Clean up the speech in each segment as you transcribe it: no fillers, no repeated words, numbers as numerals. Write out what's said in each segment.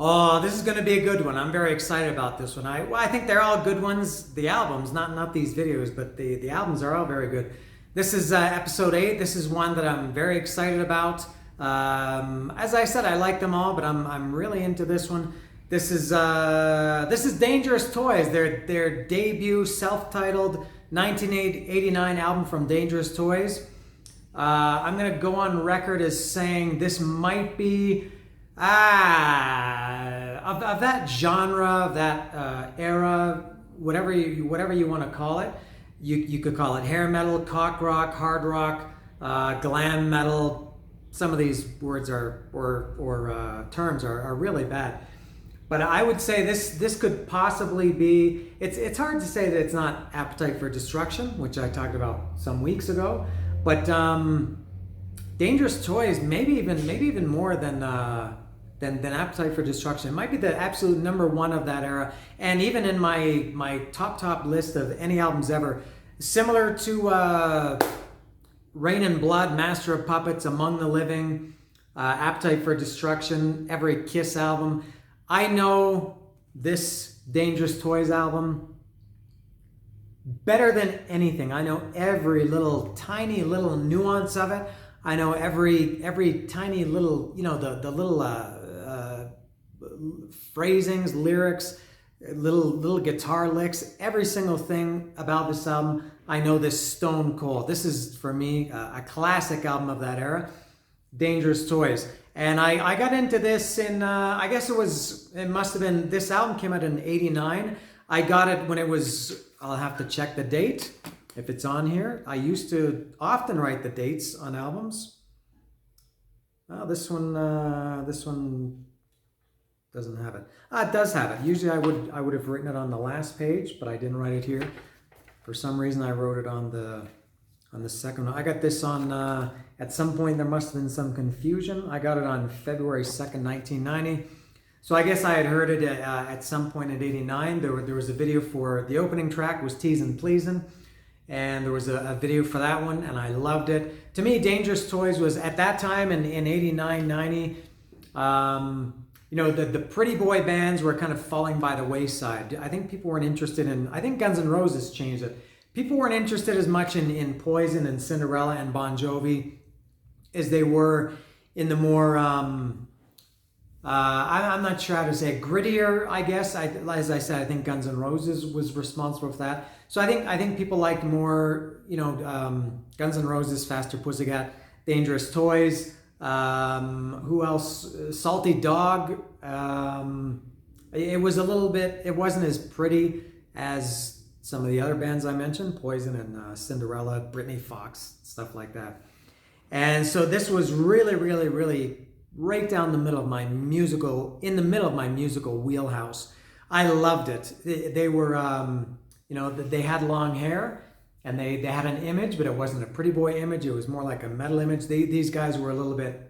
Oh, this is going to be a good one. I'm very excited about this one. I think they're all good ones. The albums, not these videos, but the albums are all very good. This is episode 8. This is one that I'm very excited about. As I said, I like them all, but I'm really into this one. This is Dangerous Toys. Their debut self-titled 1989 album from Dangerous Toys. I'm gonna go on record as saying this might be of that genre, of that era, whatever you want to call it. You could call it hair metal, cock rock, hard rock, glam metal. Some of these words or terms are really bad. But I would say this could possibly be. It's hard to say that it's not Appetite for Destruction, which I talked about some weeks ago. But Dangerous Toys, maybe even more than Appetite for Destruction. It might be the absolute number one of that era, and even in my top list of any albums ever, similar to Rain and Blood, Master of Puppets, Among the Living, Appetite for Destruction, every Kiss album. I know this Dangerous Toys album better than anything. I know every tiny little nuance of it. I know every tiny little, the little phrasings, lyrics, little guitar licks, every single thing about this album. I know this stone cold. This is, for me, a classic album of that era, Dangerous Toys. And I got into this in, I guess it must have been, this album came out in '89. I got it when it was, I'll have to check the date if it's on here. I used to often write the dates on albums. Oh, this one doesn't have it. It does have it. Usually I would have written it on the last page, but I didn't write it here. For some reason I wrote it on the second one. I got this on, at some point there must have been some confusion. I got it on February 2nd, 1990. So I guess I had heard it at some point in '89. There was a video for the opening track was Teasin' Pleasin', and there was a video for that one, and I loved it. To me, Dangerous Toys was at that time in '89, '90. The pretty boy bands were kind of falling by the wayside. I think people weren't interested in. I think Guns N' Roses changed it. People weren't interested as much in Poison and Cinderella and Bon Jovi as they were in the more. I'm not sure how to say it, grittier, I guess. As I said, I think Guns N' Roses was responsible for that. So I think people liked more, Guns N' Roses, Faster Pussycat, Dangerous Toys. Who else? Salty Dog. It wasn't as pretty as some of the other bands I mentioned, Poison and Cinderella, Britney Fox, stuff like that. And so this was really, really, really right down the middle of my musical wheelhouse. I loved it. They were, they had long hair, and they had an image, but it wasn't a pretty boy image. It was more like a metal image. These guys were a little bit,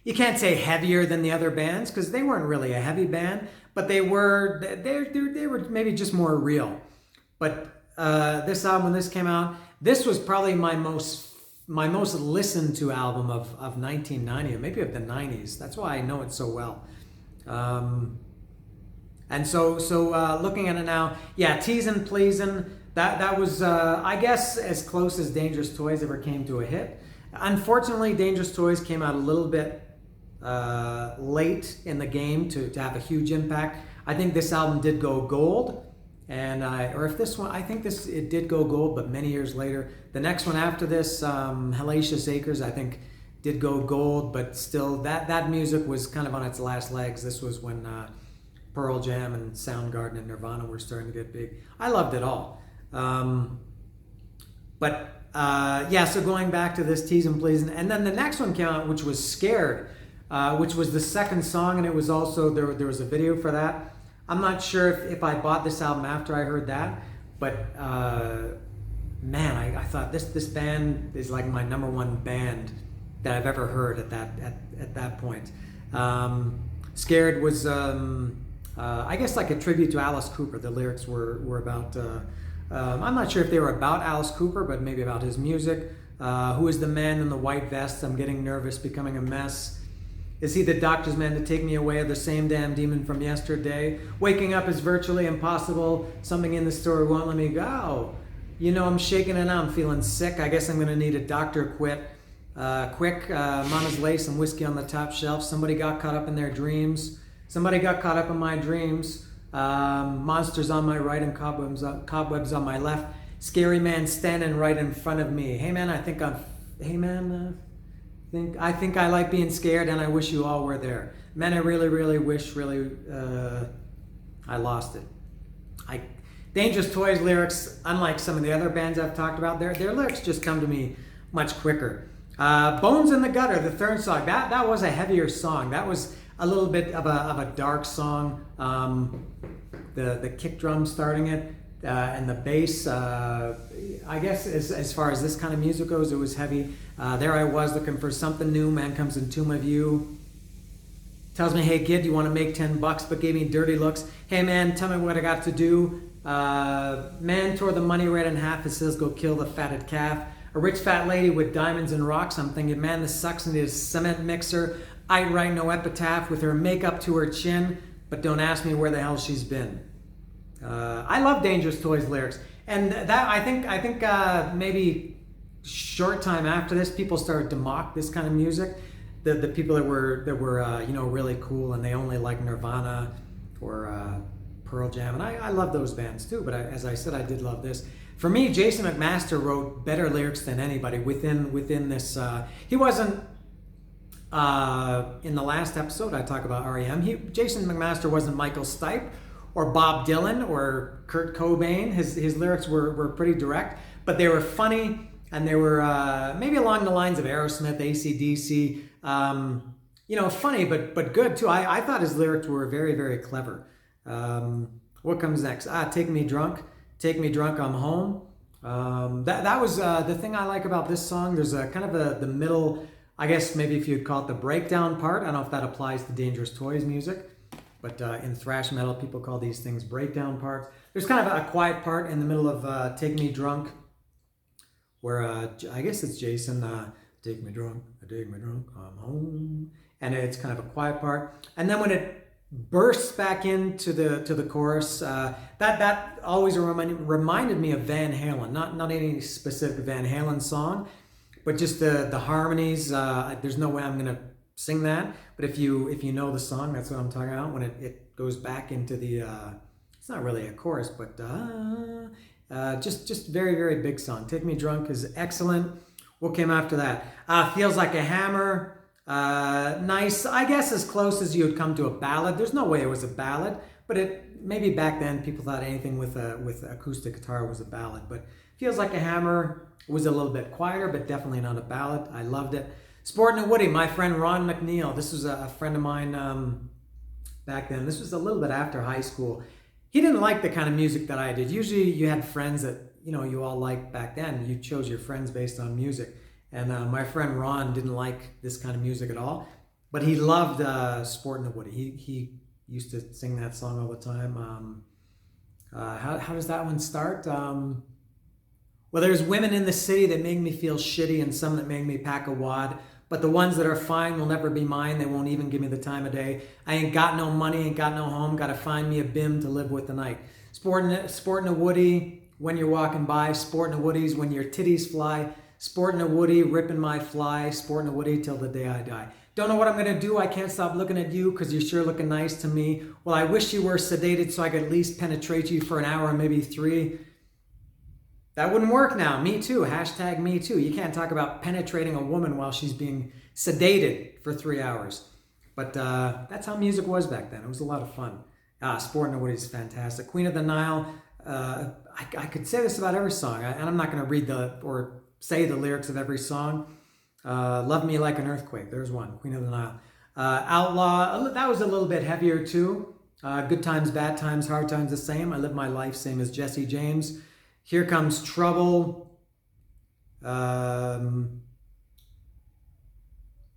you can't say heavier than the other bands, because they weren't really a heavy band, but they were maybe just more real. But this album, when this came out, this was probably my most listened to album of 1990, maybe of the 90s. That's why I know it so well. And so looking at it now, yeah, Teasin' Pleasin', that was, I guess, as close as Dangerous Toys ever came to a hit. Unfortunately, Dangerous Toys came out a little bit late in the game to have a huge impact. I think this album did go gold. And it did go gold, but many years later. The next one after this, Hellacious Acres, I think did go gold, but still that music was kind of on its last legs. This was when Pearl Jam and Soundgarden and Nirvana were starting to get big. I loved it all. So going back to this Teasin' Pleasin', and then the next one came out, which was Scared, which was the second song, and it was also, there was a video for that. I'm not sure if I bought this album after I heard that, but I thought this band is like my number one band that I've ever heard at that point. Scared was I guess like a tribute to Alice Cooper. The lyrics were about I'm not sure if they were about Alice Cooper, but maybe about his music. Who is the man in the white vest? I'm getting nervous, becoming a mess. Is he the doctor's man to take me away, or the same damn demon from yesterday? Waking up is virtually impossible. Something in the story won't let me go. You know, I'm shaking and I'm feeling sick. I guess I'm going to need a doctor quick. Mama's lay some whiskey on the top shelf. Somebody got caught up in their dreams. Somebody got caught up in my dreams. Monsters on my right and cobwebs on my left. Scary man standing right in front of me. Hey man, I think I like being scared, and I wish you all were there. Man, I really wish I lost it. Dangerous Toys lyrics, unlike some of the other bands I've talked about, their lyrics just come to me much quicker. Bones in the Gutter, the third song, that was a heavier song. That was a little bit of a dark song. The kick drum starting it, and the bass, I guess as far as this kind of music goes, it was heavy. There I was looking for something new. Man comes into my view. Tells me, hey kid, you want to make $10, but gave me dirty looks. Hey man, tell me what I got to do. Man tore the money right in half. It says go kill the fatted calf. A rich fat lady with diamonds and rocks. I'm thinking, man, this sucks. Need a cement mixer. I'd write no epitaph with her makeup to her chin, but don't ask me where the hell she's been. I love Dangerous Toys lyrics, and that I think maybe short time after this, people started to mock this kind of music. The people that were really cool, and they only like Nirvana or Pearl Jam, and I love those bands too. But as I said, I did love this. For me, Jason McMaster wrote better lyrics than anybody within this. He wasn't. In the last episode, I talk about REM. Jason McMaster wasn't Michael Stipe or Bob Dylan or Kurt Cobain. His lyrics were pretty direct, but they were funny, and they were maybe along the lines of Aerosmith, AC/DC. Funny but good too. I thought his lyrics were very clever. What comes next? Take Me Drunk, I'm home. That was the thing I like about this song. There's a kind of the middle, I guess maybe if you'd call it the breakdown part. I don't know if that applies to Dangerous Toys music, but in thrash metal, people call these things breakdown parts. There's kind of a quiet part in the middle of Take Me Drunk, where I guess it's Jason, take me drunk, I'm home. And it's kind of a quiet part. And then when it bursts back into the chorus, that always reminded me of Van Halen. Not any specific Van Halen song, but just the harmonies. There's no way I'm gonna sing that, but if you know the song, that's what I'm talking about. When it goes back into the, it's not really a chorus, but just very big song. Take Me Drunk is excellent. What came after that? Feels Like a Hammer. Nice, I guess as close as you would come to a ballad. There's no way it was a ballad, but maybe back then people thought anything with acoustic guitar was a ballad. But Feels Like a Hammer was a little bit quieter, but definitely not a ballad. I loved it. Sportin' a Woody, my friend Ron McNeil. This was a friend of mine back then. This was a little bit after high school. He didn't like the kind of music that I did. Usually you had friends that you all liked back then. You chose your friends based on music. And my friend Ron didn't like this kind of music at all, but he loved Sportin' a Woody. He used to sing that song all the time. How does that one start? Well, there's women in the city that make me feel shitty and some that make me pack a wad. But the ones that are fine will never be mine. They won't even give me the time of day. I ain't got no money, ain't got no home. Gotta find me a bim to live with the night. Sportin' a Woody when you're walking by. Sportin' a Woodies when your titties fly. Sportin' a Woody, ripping my fly. Sportin' a Woody till the day I die. Don't know what I'm gonna do. I can't stop looking at you because you're sure looking nice to me. Well, I wish you were sedated so I could at least penetrate you for an hour, maybe 3. That wouldn't work now. Me too. Hashtag me too. You can't talk about penetrating a woman while she's being sedated for 3 hours. But that's how music was back then. It was a lot of fun. Sportin' a Woody is fantastic. Queen of the Nile. I could say this about every song, and I'm not going to read or say the lyrics of every song. Love Me Like an Earthquake. There's one. Queen of the Nile. Outlaw. That was a little bit heavier too. Good times, bad times, hard times the same. I live my life same as Jesse James. Here Comes Trouble. Gonna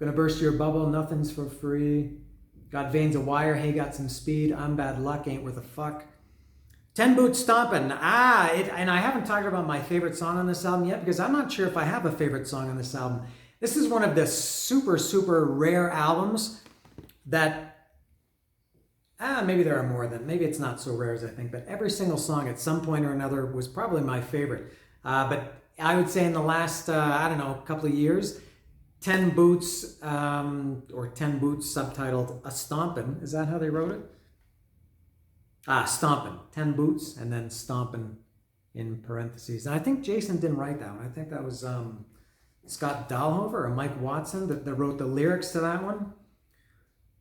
burst your bubble. Nothing's for free. Got veins of wire. Hey, got some speed. I'm bad luck. Ain't worth a fuck. 10 Boot Stompin'. And I haven't talked about my favorite song on this album yet because I'm not sure if I have a favorite song on this album. This is one of the super rare albums that maybe there are more than, maybe it's not so rare as I think, but every single song at some point or another was probably my favorite. But I would say in the last, I don't know, couple of years, 10 Boots, or 10 Boots subtitled A Stompin', is that how they wrote it? Stompin', 10 Boots, and then Stompin' in parentheses. And I think Jason didn't write that one. I think that was Scott Dahlhofer or Mike Watson that wrote the lyrics to that one.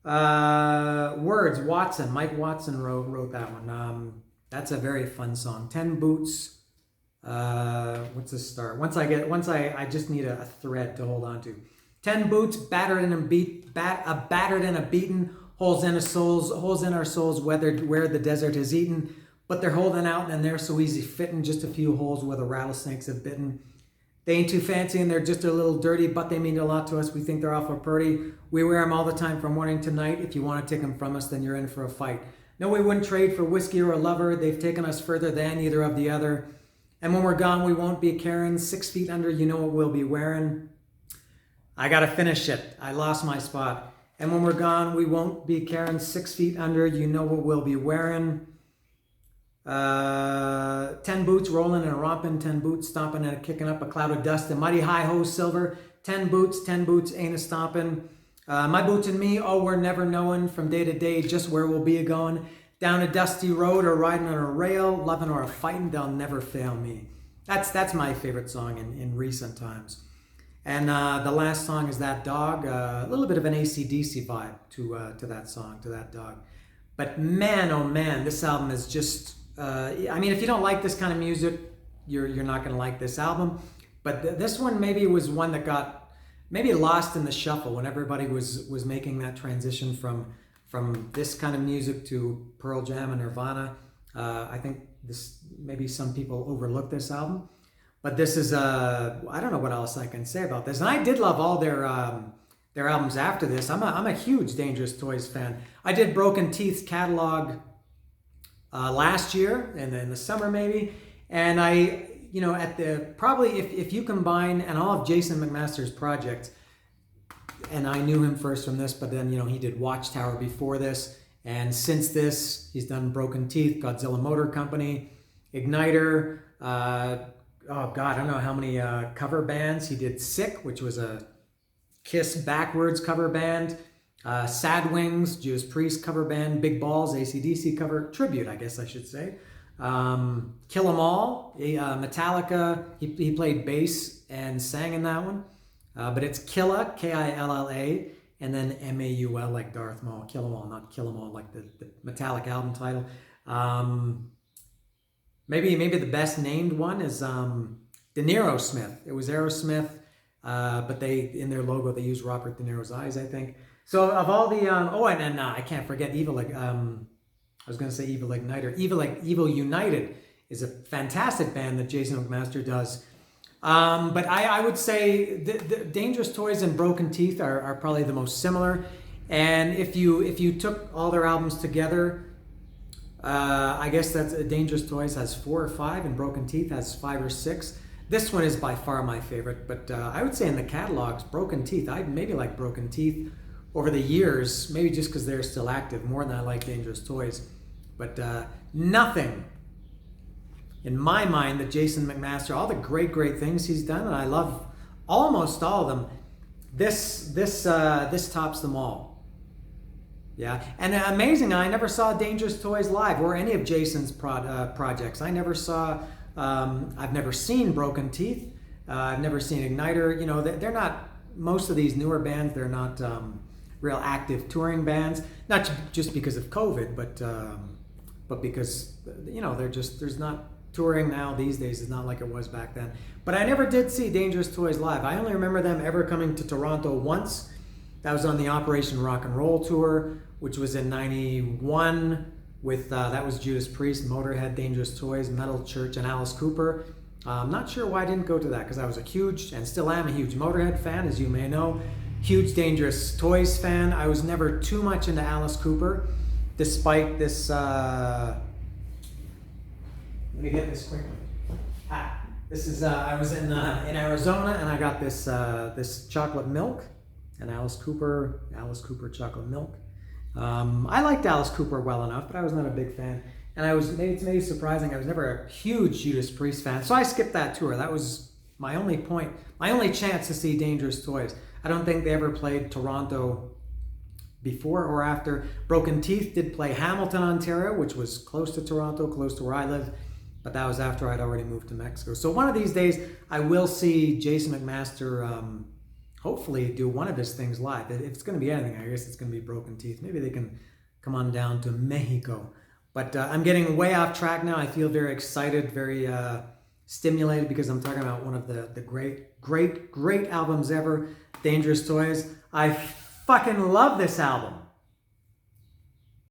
Words, Watson, Mike Watson wrote that one. That's a very fun song. 10 Boots. What's the start? Once I just need a thread to hold on to. 10 boots, battered and a beaten, holes in our souls, weathered where the desert has eaten. But they're holding out and they're so easy fitting, just a few holes where the rattlesnakes have bitten. They ain't too fancy and they're just a little dirty, but they mean a lot to us. We think they're awful pretty. We wear them all the time from morning to night. If you want to take them from us, then you're in for a fight. No, we wouldn't trade for whiskey or a lover. They've taken us further than either of the other. And when we're gone, we won't be caring. 6 feet under, you know what we'll be wearing. I gotta finish it. I lost my spot. And when we're gone, we won't be caring. 6 feet under, you know what we'll be wearing. 10 boots rolling and a romping, 10 boots stomping and a kicking up a cloud of dust, a mighty hi-ho silver, 10 boots ain't a stomping. My boots and me, oh, we're never knowing from day to day just where we'll be a-going. Down a dusty road or riding on a rail, loving or a fighting, they'll never fail me. That's my favorite song in recent times. And the last song is That Dog, a little bit of an AC/DC vibe to that song, to That Dog. But man, oh man, this album is just, I mean, if you don't like this kind of music, you're not going to like this album. But this one maybe was one that got maybe lost in the shuffle when everybody was making that transition from this kind of music to Pearl Jam and Nirvana. I think this maybe some people overlooked this album, but this is I don't know what else I can say about this. And I did love all their albums after this. I'm a huge Dangerous Toys fan. I did Broken Teeth's catalog last year in the summer maybe, and I, you know, at the probably if you combine and all of Jason McMaster's projects, and I knew him first from this, but then, you know, he did Watchtower before this, and since this he's done Broken Teeth, Godzilla Motor Company, Igniter, oh god, I don't know how many cover bands. He did Sick, which was a Kiss backwards cover band, Sad Wings, Judas Priest cover band, Big Balls, AC/DC cover tribute, I guess I should say. Kill 'Em All, Metallica. He played bass and sang in that one. But it's Killa, Killa, and then Maul like Darth Maul. Kill 'Em All, not Kill 'Em All like the Metallic album title. Maybe the best named one is De Niro Smith. It was Aerosmith, but they, in their logo, they used Robert De Niro's eyes, I think. So of all the and I can't forget Evil. I was going to say Evil Igniter. Evil United is a fantastic band that Jason McMaster does. But I would say the Dangerous Toys and Broken Teeth are probably the most similar. And if you took all their albums together, I guess that's Dangerous Toys has 4 or 5 and Broken Teeth has 5 or 6. This one is by far my favorite, but I would say in the catalogs, Broken Teeth, I maybe like Broken Teeth over the years, maybe just because they're still active, more than I like Dangerous Toys. But nothing in my mind that Jason McMaster, all the great things he's done, and I love almost all of them, this tops them all. Yeah, and amazing, I never saw Dangerous Toys live or any of Jason's projects. I never saw, I've never seen Broken Teeth, I've never seen Igniter. You know, they're not, most of these newer bands, they're not real active touring bands, not just because of COVID, but because, you know, there's not touring now these days. It's not like it was back then. But I never did see Dangerous Toys live. I only remember them ever coming to Toronto once. That was on the Operation Rock and Roll tour, which was in '91 with, that was Judas Priest, Motorhead, Dangerous Toys, Metal Church, and Alice Cooper. I'm not sure why I didn't go to that, because I was a huge, and still am a huge Motorhead fan, as you may know. Huge Dangerous Toys fan. I was never too much into Alice Cooper, despite this, let me get this quickly. This is, I was in Arizona, and I got this chocolate milk, and Alice Cooper chocolate milk. I liked Alice Cooper well enough, but I was not a big fan. And it's maybe surprising, I was never a huge Judas Priest fan, so I skipped that tour. That was my only chance to see Dangerous Toys. I don't think they ever played Toronto before or after. Broken Teeth did play Hamilton, Ontario, which was close to Toronto, close to where I live, but that was after I'd already moved to Mexico. So one of these days, I will see Jason McMaster hopefully do one of his things live. If it's going to be anything, I guess it's going to be Broken Teeth. Maybe they can come on down to Mexico. But I'm getting way off track now. I feel very excited, very stimulated, because I'm talking about one of the great albums ever, Dangerous Toys. I fucking love this album.